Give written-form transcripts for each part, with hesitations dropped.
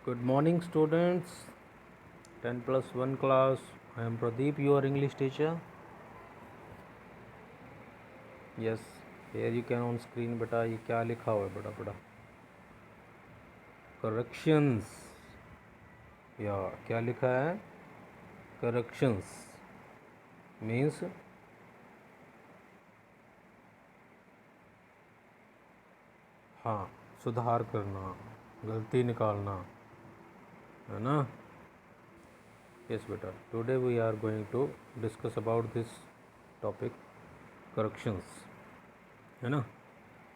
Good morning, students. 10 plus 1 class. I am Pradeep, your English teacher. Yes, here you can on screen. बेटा ये क्या लिखा हुआ है बड़ा बड़ा corrections या क्या लिखा है corrections means हाँ सुधार करना, गलती निकालना, है ना? Yes बेटा, today we are going to discuss about this topic corrections, है ना?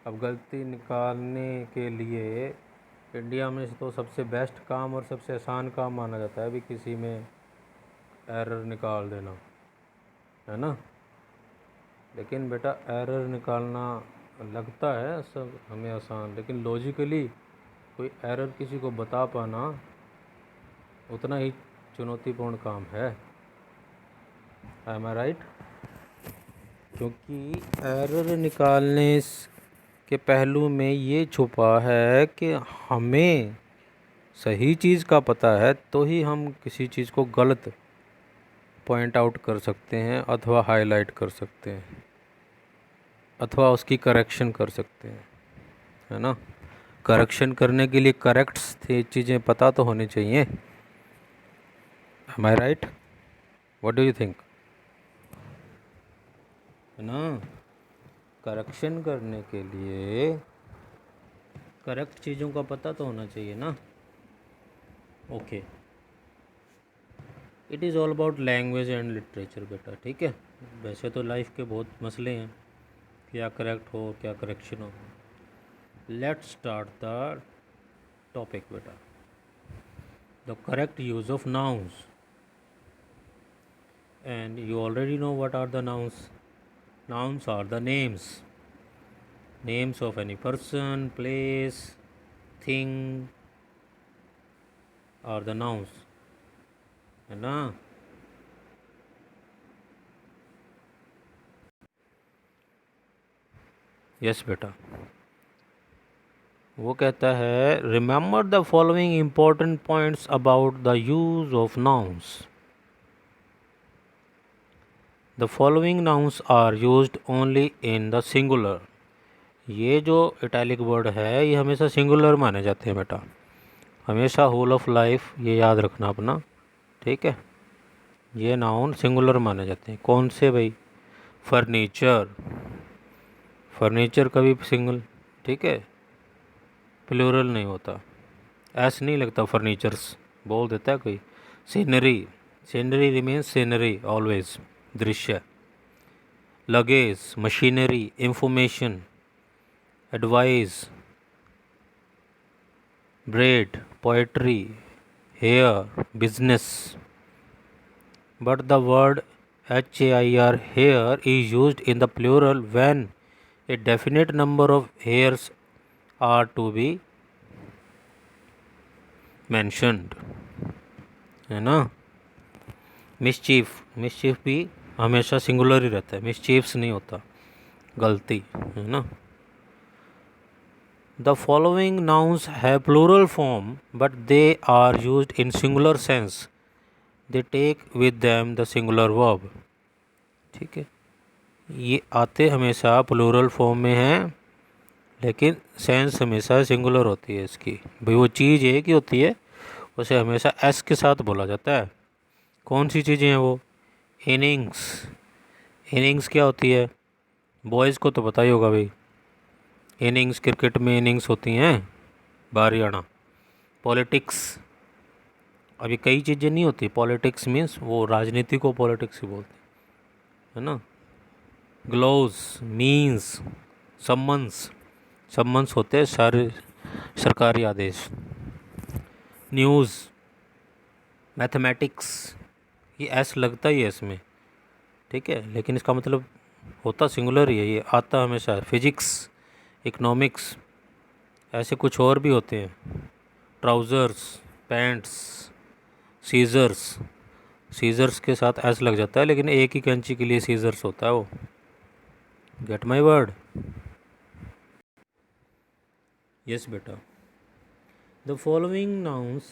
अब गलती निकालने के लिए इंडिया में तो सबसे बेस्ट काम और सबसे आसान काम माना जाता है भी किसी में एरर निकाल देना, है ना? लेकिन बेटा एरर निकालना लगता है सब हमें आसान, लेकिन लॉजिकली कोई एरर किसी को बता पाना उतना ही चुनौतीपूर्ण काम है। M I right? क्योंकि एरर निकालने के पहलू में ये छुपा है कि हमें सही चीज़ का पता है तो ही हम किसी चीज़ को गलत पॉइंट आउट कर सकते हैं अथवा हाईलाइट कर सकते हैं अथवा उसकी करेक्शन कर सकते हैं, है ना? करेक्शन करने के लिए करेक्ट्स थे चीज़ें पता तो होनी चाहिए। Am I right? What do you think? है ना? करेक्शन करने के लिए करेक्ट चीज़ों का पता तो होना चाहिए ना। Okay, it is all about language and literature बेटा, ठीक है? वैसे तो लाइफ के बहुत मसले हैं, क्या करेक्ट हो क्या करेक्शन हो। लेट्स स्टार्ट द टॉपिक बेटा। The correct use of nouns, and you already know what are the nouns. Nouns are the names of any person, place, thing are the nouns, है ना? Yes बेटा, वो कहता है remember the following important points about the use of nouns. The following nouns are used only in the singular. ये जो italic word है ये हमेशा सिंगुलर माने जाते हैं बेटा, हमेशा होल ऑफ लाइफ ये याद रखना अपना, ठीक है? ये नाउन सिंगुलर माने जाते हैं। कौन से भाई? फर्नीचर, फर्नीचर कभी सिंगल, ठीक है? प्लूरल नहीं होता, ऐसे नहीं लगता फर्नीचर्स बोल देता है कोई। Scenery, scenery remains scenery always, दृश्य। Luggage, machinery, information, advice, bread, poetry, hair, business. But the word HAIR hair is used in the plural when a definite number of hairs are to be mentioned, है ना? Mischief, mischief भी हमेशा singular ही रहता है, मिसचीफ्स नहीं होता, गलती, है ना? The following nouns have plural form but they are used in singular sense. They take with them the singular verb. ठीक है, ये आते हमेशा प्लूरल फॉर्म में हैं लेकिन सेंस हमेशा सिंगुलर होती है इसकी। भाई वो चीज़ एक ही होती है, उसे हमेशा एस के साथ बोला जाता है। कौन सी चीज़ें हैं वो? इनिंग्स, इनिंग्स क्या होती है? बॉयज़ को तो पता ही होगा भाई, इनिंग्स क्रिकेट में इनिंग्स होती हैं, बारी आना। पॉलिटिक्स, अभी कई चीज़ें नहीं होती, पॉलिटिक्स मीन्स वो राजनीति को पॉलिटिक्स ही बोलते हैं, है ना? ग्लोव्स मीन्स सम्मन्स, सम्मन्स होते हैं सारे सरकारी आदेश। न्यूज़, मैथमेटिक्स, ये एस लगता ही है इसमें, ठीक है? लेकिन इसका मतलब होता सिंगुलर ही है, ये आता हमेशा है। फिजिक्स, इकोनॉमिक्स, ऐसे कुछ और भी होते हैं। ट्राउज़र्स, पैंट्स, सीजर्स, सीजर्स के साथ एस लग जाता है लेकिन एक ही कैंची के लिए सीजर्स होता है वो। Get my word? यस बेटा, the following nouns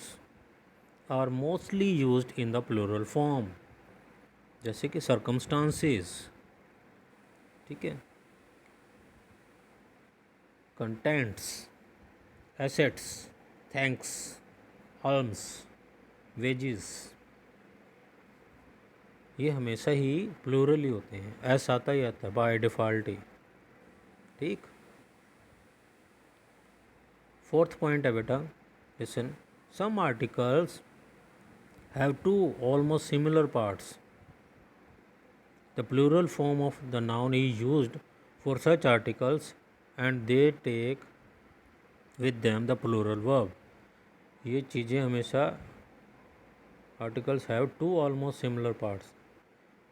are mostly used in the plural form, जैसे कि सर्कमस्टांसेस, ठीक है, contents, assets, thanks, alms, wages, ये हमेशा ही प्लूरल ही होते हैं, एस आता ही आता है बाय डिफ़ॉल्ट ही, ठीक। फोर्थ पॉइंट है बेटा, listen, some articles have two almost similar parts, the plural form of the noun is used for such articles and they take with them the plural verb. ये चीज़ें हमेशा, articles have two almost similar parts,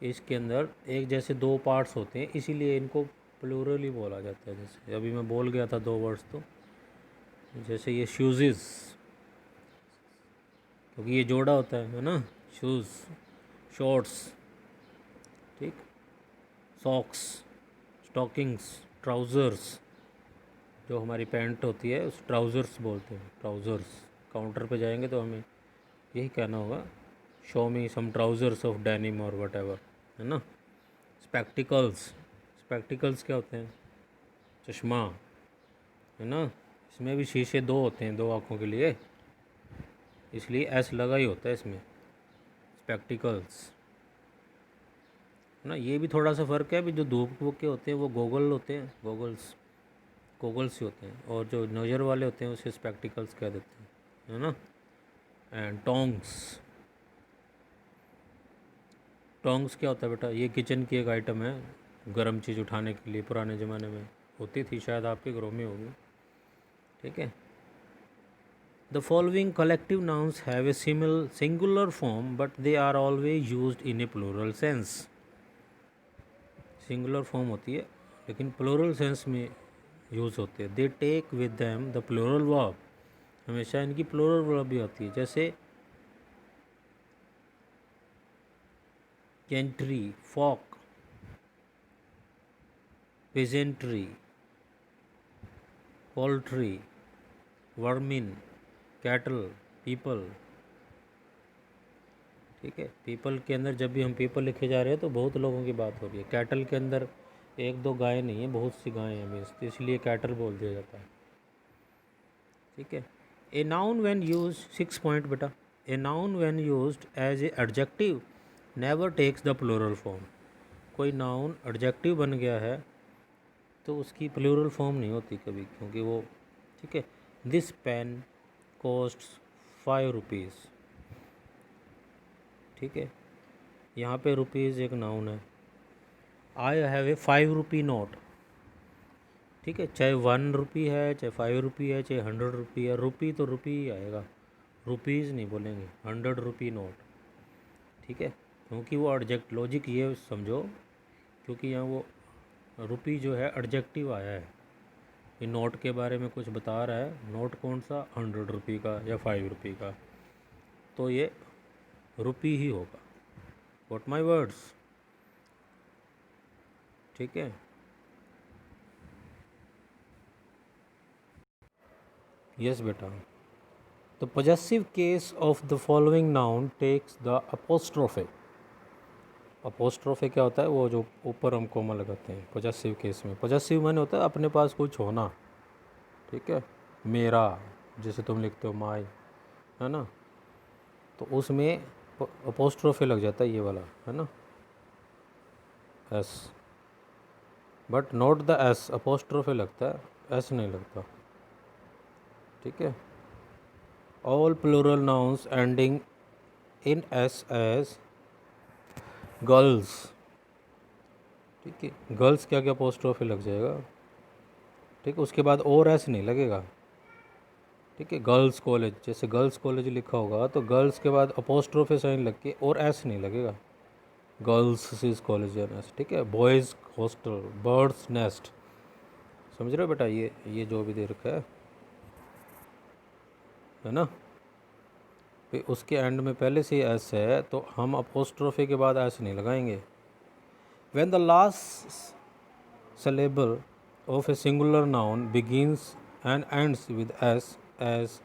इसके अंदर एक जैसे दो parts होते हैं, इसीलिए इनको प्लूरल ही बोला जाता है। जैसे अभी मैं बोल गया था दो वर्ड्स, तो जैसे ये शूज़, क्योंकि ये जोड़ा होता है ना, शूज़, शॉर्ट्स, ठीक, सॉक्स, स्टॉकिंग्स, ट्राउज़र्स, जो हमारी पैंट होती है उस ट्राउज़र्स बोलते हैं, ट्राउज़र्स। काउंटर पे जाएंगे तो हमें यही कहना होगा, show me some trousers of denim और वट एवर, है ना। स्पेक्टिकल्स, स्पेक्टिकल्स क्या होते हैं, चश्मा, है ना, इसमें भी शीशे दो होते हैं, दो आँखों के लिए, इसलिए एस लगा ही होता है इसमें, स्पेक्टिकल्स, है ना। ये भी थोड़ा सा फ़र्क है, भी जो धूप वूप के होते हैं वो गोगल होते हैं, गोगल्स, गोगल्स ही होते हैं, और जो नज़र वाले होते हैं उसे स्पेक्टिकल्स कह देते हैं, है ना। एंड टोंग्स, टोंग्स क्या होता है बेटा, ये किचन की एक आइटम है, गर्म चीज़ उठाने के लिए, पुराने ज़माने में होती थी, शायद आपके घरों में होगी, ठीक है। The following collective nouns have a singular form but they are always used in a plural sense. Singular form होती है लेकिन प्लूरल सेंस में यूज़ होते हैं। They take with them the plural verb, हमेशा इनकी प्लूरल वर्ब भी होती है, जैसे gentry, folk, pageantry, poultry, vermin, cattle, people, ठीक है। पीपल के अंदर जब भी हम पीपल लिखे जा रहे हैं तो बहुत लोगों की बात हो रही है। कैटल के अंदर एक दो गाय नहीं है, बहुत सी गायें हैं मीन्स, तो इसलिए कैटल बोल दिया जाता है, ठीक है। A noun when use, 6 point बेटा, a noun when used as a adjective never takes the plural form. कोई नाउन एडजेक्टिव बन गया है तो उसकी प्लूरल फॉर्म नहीं होती कभी, क्योंकि वो, ठीक है। दिस पेन कॉस्ट 5 रुपीज़, ठीक है, यहाँ पे रुपीज़ एक नाउन है। I have a 5 rupee note, ठीक है, चाहे 1 रुपी है, चाहे 5 रुपी है, चाहे 100 रुपी है, रुपी तो रुपी ही आएगा, रुपीज़ नहीं बोलेंगे, 100 रुपी नोट, ठीक है, क्योंकि वो एडजेक्ट, लॉजिक ये समझो, क्योंकि यहाँ वो रुपी जो है एडजेक्टिव आया है, ये नोट के बारे में कुछ बता रहा है, नोट कौन सा, 100 रुपी का या 5 रुपी का, तो ये रुपी ही होगा, वॉट माई वर्ड्स, ठीक है। यस बेटा, the possessive case of the following noun takes the apostrophe. Apostrophe क्या होता है, वो जो ऊपर हम कोमा लगाते हैं पॉजेसिव केस में। पॉजेसिव माने होता है अपने पास कुछ होना, ठीक है, मेरा, जैसे तुम लिखते हो माई, है ना, तो उसमें अपोस्ट्रोफे लग जाता है, ये वाला, है ना, S, but not the S, apostrophe लगता है, एस नहीं लगता, ठीक है। All plural nouns ending in S as girls, ठीक है, गर्ल्स क्या क्या अपोस्ट्रोफे लग जाएगा, ठीक है, उसके बाद और एस नहीं लगेगा, ठीक है। गर्ल्स कॉलेज, जैसे गर्ल्स कॉलेज लिखा होगा तो गर्ल्स के बाद अपोस्ट्रोफे साइन लग के और एस नहीं लगेगा, girls is college and S, ठीक है। बॉयज़ हॉस्टल, बर्ड्स नेस्ट, समझ रहे हो बेटा, ये जो भी दे रखा है ना, फिर उसके एंड में पहले से एस है तो हम अपोस्ट्रोफे के बाद एस नहीं लगाएंगे। When the last syllable of a singular noun begins and ends with s, as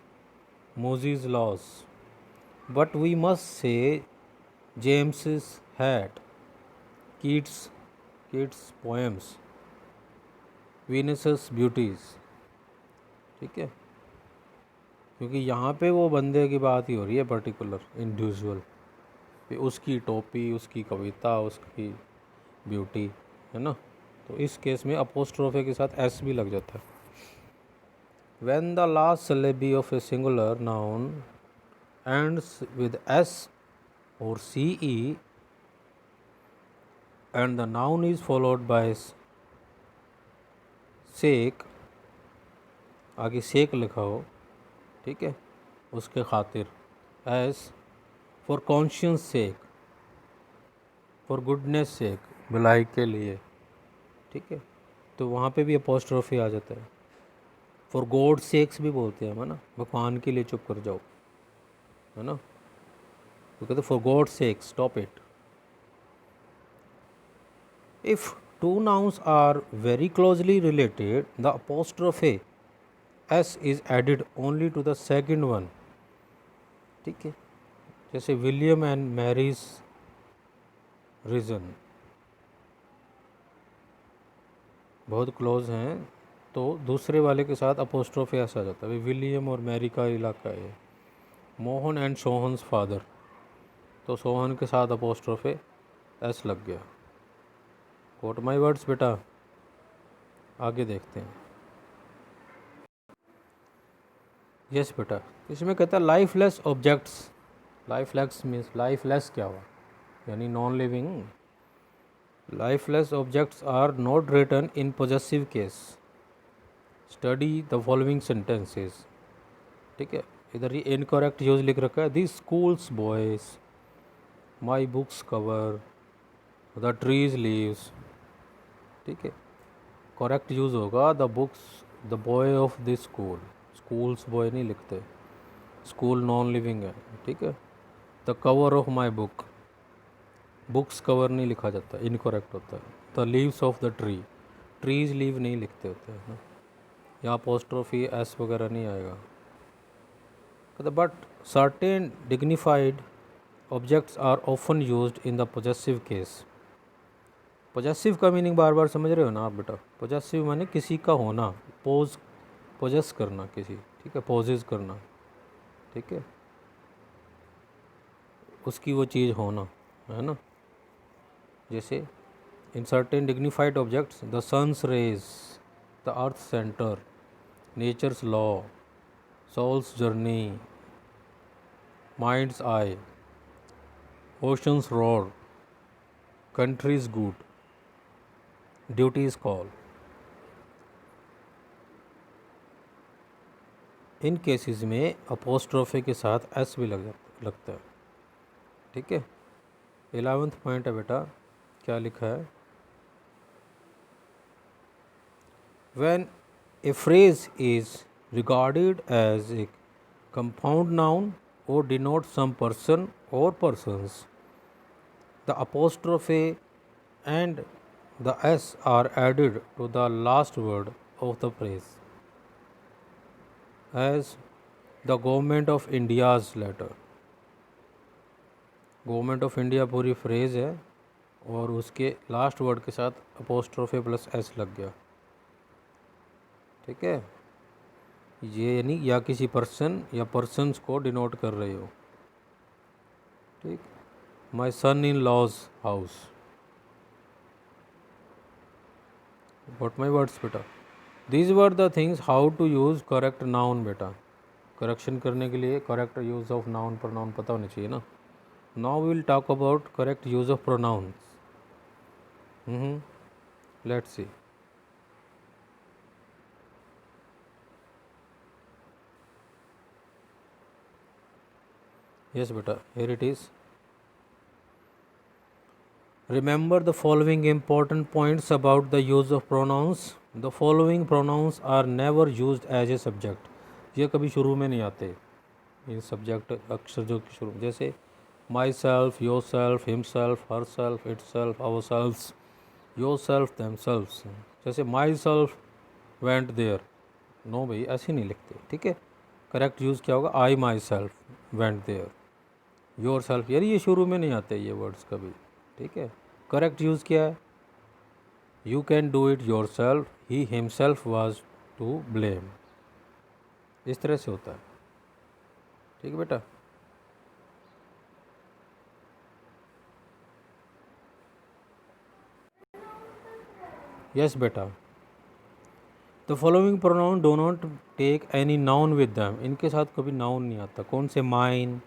Moses' laws. But we must say James's hat, Keats' poems, Venus's beauties. ठीक है, क्योंकि यहाँ पे वो बंदे की बात ही हो रही है, पर्टिकुलर इंडिविजुअल, उसकी टोपी, उसकी कविता, उसकी ब्यूटी, है ना। तो इस केस में अपोस्ट्रोफे के साथ एस भी लग जाता है। When the last syllable of a singular noun ends with S और C E and the noun is followed by sake, आगे सेक लिखा हो, ठीक है, उसके खातिर, as for conscience sake, for goodness sake, भलाई के लिए, ठीक है, तो वहाँ पे भी अपोस्ट्रोफी आ जाता है। फॉर गॉड सेक्स भी बोलते हैं हम, है ना, भगवान के लिए चुप कर जाओ, है ना, तो कहते for God sake stop it. If two nouns are very closely related the apostrophe S is added only to the second one, ठीक है, जैसे विलियम एंड मैरीज रीजन बहुत क्लोज हैं, तो दूसरे वाले के साथ अपोस्ट्रोफी एस आ जाता है। विलियम और मैरी का इलाका है। मोहन एंड सोहन्स फादर, तो सोहन के साथ अपोस्ट्रोफी एस लग गया। कोट माई वर्ड्स बेटा। आगे देखते हैं। यस बेटा, इसमें कहता है lifeless objects. Lifeless means lifeless क्या हुआ, यानी non living. Lifeless objects are not written in possessive case. Study the following sentences, ठीक है, इधर ये इनकरेक्ट यूज लिख रखा है। This school's boys, my book's cover, the tree's leaves, ठीक है, करेक्ट यूज होगा the books, the boy of this school. School's boy नहीं लिखते, स्कूल नॉन लिविंग है, ठीक है। The cover of my book, books cover नहीं लिखा जाता, इनकरेक्ट होता है। The leaves of the tree, trees leave नहीं लिखते होते हैं ना, यहाँ अपोस्ट्रोफी एस वगैरह नहीं आएगा। But certain dignified objects are often used in the possessive case. Possessive का मीनिंग बार बार समझ रहे हो ना आप बेटा। पॉजेसिव माने किसी का होना, पोजेस करना किसी, ठीक है, पोजेस करना, ठीक है, उसकी वो चीज़ होना, है ना। जैसे in certain dignified objects the sun's rays, the earth's centre, nature's law, soul's journey, mind's eye, ocean's roar, country's good, duty's call. इन केसेस में अपोस्ट्रोफी के साथ एस भी लगता है, ठीक है। 11वां पॉइंट है बेटा, क्या लिखा है। When a phrase is regarded as a compound noun or denote some person or persons, the apostrophe and the s are added to the last word of the phrase, as the government of India's letter। Government of India पूरी phrase है और उसके last word के साथ apostrophe plus S लग गया, ठीक है। ये यानी या किसी पर्सन या पर्सन्स को डिनोट कर रहे हो, ठीक। My son in law's house, what my words बेटा। These were the things how to use correct noun बेटा। करेक्शन करने के लिए correct use of noun pronoun पता होना चाहिए ना। Now we will talk about correct use of pronouns. Let's see. Yes beta, here it is. Remember the following important points about the use of pronouns. The following pronouns are never used as a subject. ये कभी शुरू में नहीं आते, इन subject अक्षर जो शुरू, जैसे myself, yourself, himself, herself, itself, ourselves, yourself, themselves. जैसे myself went there, no भाई ऐसे नहीं लिखते, ठीक है। करेक्ट यूज़ क्या होगा, I myself went there, yourself, यार ये शुरू में नहीं आते ये वर्ड्स कभी, ठीक है। करेक्ट यूज़ क्या है, you can do it yourself, he himself was to blame, इस तरह से होता है, ठीक है बेटा। यस बेटा, the following pronoun do not take any noun with them, इनके साथ कभी नाउन नहीं आता। कौन से, mine,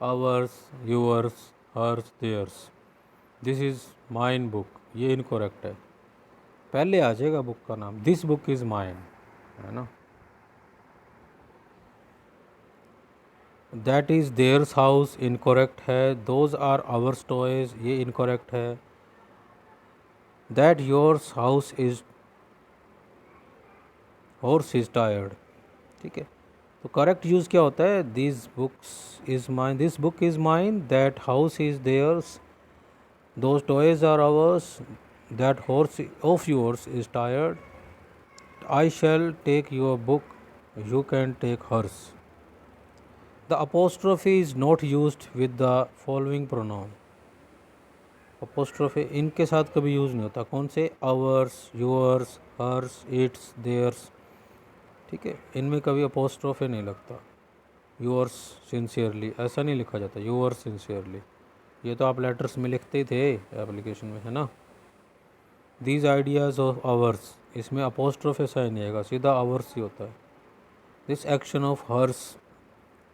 ours, yours, hers, theirs. This is mine book, ये इनकोरेक्ट है, पहले आ जाएगा बुक का नाम, दिस बुक इज़ माइन, है ना। That is theirs house incorrect है, दोज आर आवर्स टॉयज, ये इनकोरेक्ट है। That yours house is horse is tired, ठीक है। तो करेक्ट यूज़ क्या होता है, this books is mine, this book is mine, that house is theirs, those toys are ours, that horse of yours is tired, I shall take your book, you can take hers. The apostrophe is not used with the following pronoun. apostrophe इनके साथ कभी use नहीं होता। कौन से, ours, yours, hers, its, theirs, ठीक है, इनमें कभी apostrophe नहीं लगता। yours sincerely ऐसा नहीं लिखा जाता, yours sincerely, ये तो आप लेटर्स में लिखते ही थे एप्लीकेशन में, है ना। these ideas of ours, इसमें apostrophe ऐसा नहीं आएगा, सीधा ours ही होता है। This action of hers,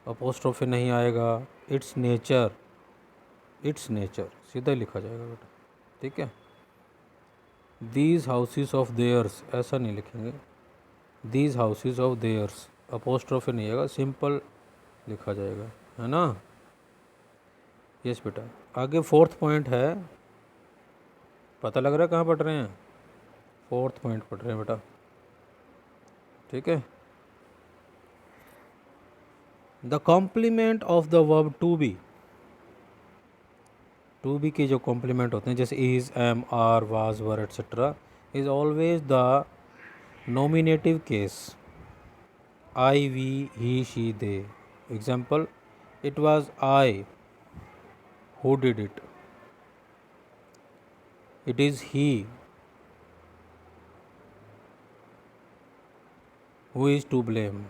apostrophe नहीं आएगा। इट्स नेचर, इट्स नेचर सीधा लिखा जाएगा बेटा, ठीक है। दीज हाउसेस ऑफ देयर्स ऐसा नहीं लिखेंगे, these houses of theirs, apostrophe नहीं आएगा, सिंपल लिखा जाएगा, है ना। यस बेटा, आगे फोर्थ पॉइंट है, पता लग रहा है कहाँ पढ़ रहे हैं, फोर्थ पॉइंट पढ़ रहे हैं बेटा, ठीक है। The complement of the verb to be, to be के जो कॉम्प्लीमेंट होते हैं जैसे is, am, are, was, were et cetera, is always the nominative case, I, we, he, she, they. Example, it was I who did it, it is he who is to blame,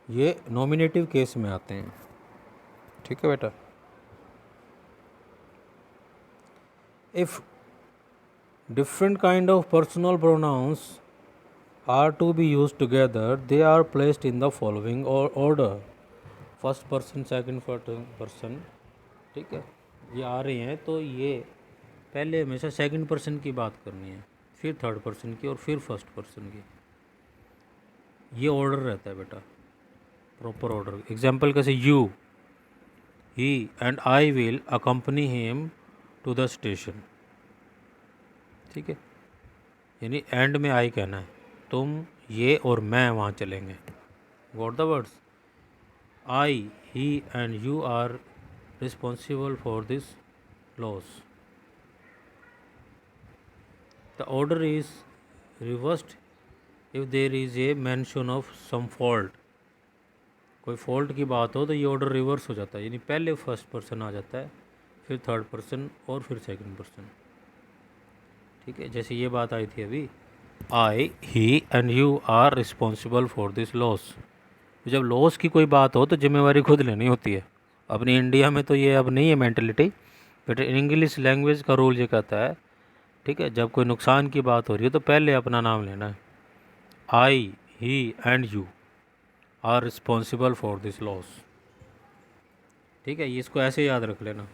ये nominative case में आते हैं, ठीक है बेटा। If different kind of personal pronouns are to be used together, they are placed in the following order, first person, second person, ठीक है। ये आ रहे हैं तो ये पहले हमेशा सेकंड पर्सन की बात करनी है, फिर थर्ड पर्सन की और फिर फर्स्ट पर्सन की, ये ऑर्डर रहता है बेटा, प्रॉपर ऑर्डर। एग्जाम्पल कैसे, you, he and I will accompany him to the station, ठीक है, यानी एंड में आई कहना है, तुम, ये और मैं वहाँ चलेंगे। Got the words, I, he and you are responsible for this loss. The order is reversed if there is a mention of some fault, कोई फॉल्ट की बात हो तो ये ऑर्डर रिवर्स हो जाता है, यानी पहले फर्स्ट पर्सन आ जाता है, फिर थर्ड पर्सन और फिर सेकंड पर्सन, ठीक है। जैसे ये बात आई थी अभी, I, he and you are responsible for this loss, जब लॉस की कोई बात हो तो जिम्मेवारी खुद लेनी होती है। अपनी इंडिया में तो ये अब नहीं है मेंटलिटी, बट इंग्लिश लैंग्वेज का रूल ये कहता है, ठीक है, जब कोई नुकसान की बात हो रही है तो पहले अपना नाम लेना है, I, he and you are responsible for this loss, ठीक है, ये इसको ऐसे याद रख लेना।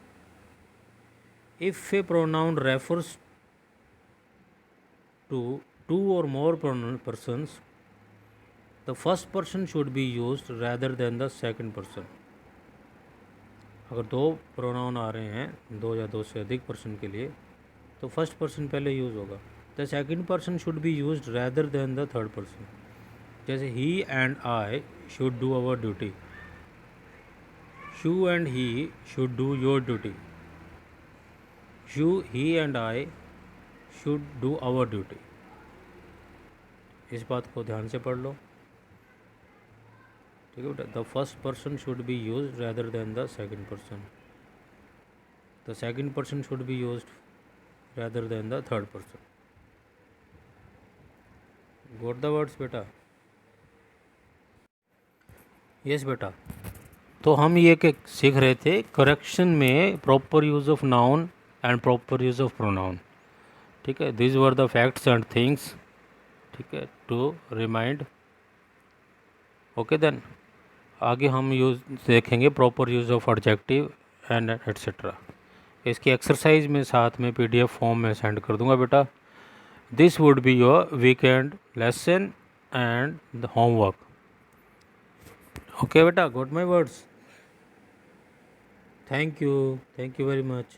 If a pronoun refers to two और more persons, the first person should be used rather than the second person. अगर दो प्रोनाउन आ रहे हैं, दो या दो से अधिक पर्सन के लिए, तो फर्स्ट पर्सन पहले यूज़ होगा। The second person should be used rather than the third person, जैसे he and I should do our duty, you and he should do your duty, you, he and I should do our duty. इस बात को ध्यान से पढ़ लो। ठीक है बेटा, the first person should B use rather than the second person, the second person should B use rather than the third person. Got the words बेटा? यस बेटा। तो हम ये सीख रहे थे करेक्शन में proper use of noun and proper use of pronoun. ठीक है, this were the facts and things, ठीक है, टू रिमाइंड। ओके देन, आगे हम यूज़ देखेंगे proper use of adjective and etcetera. इसकी एक्सरसाइज में साथ में PDF फॉर्म में सेंड कर दूंगा बेटा। This would be your weekend lesson and the homework. Okay बेटा, got my words? Thank you very much.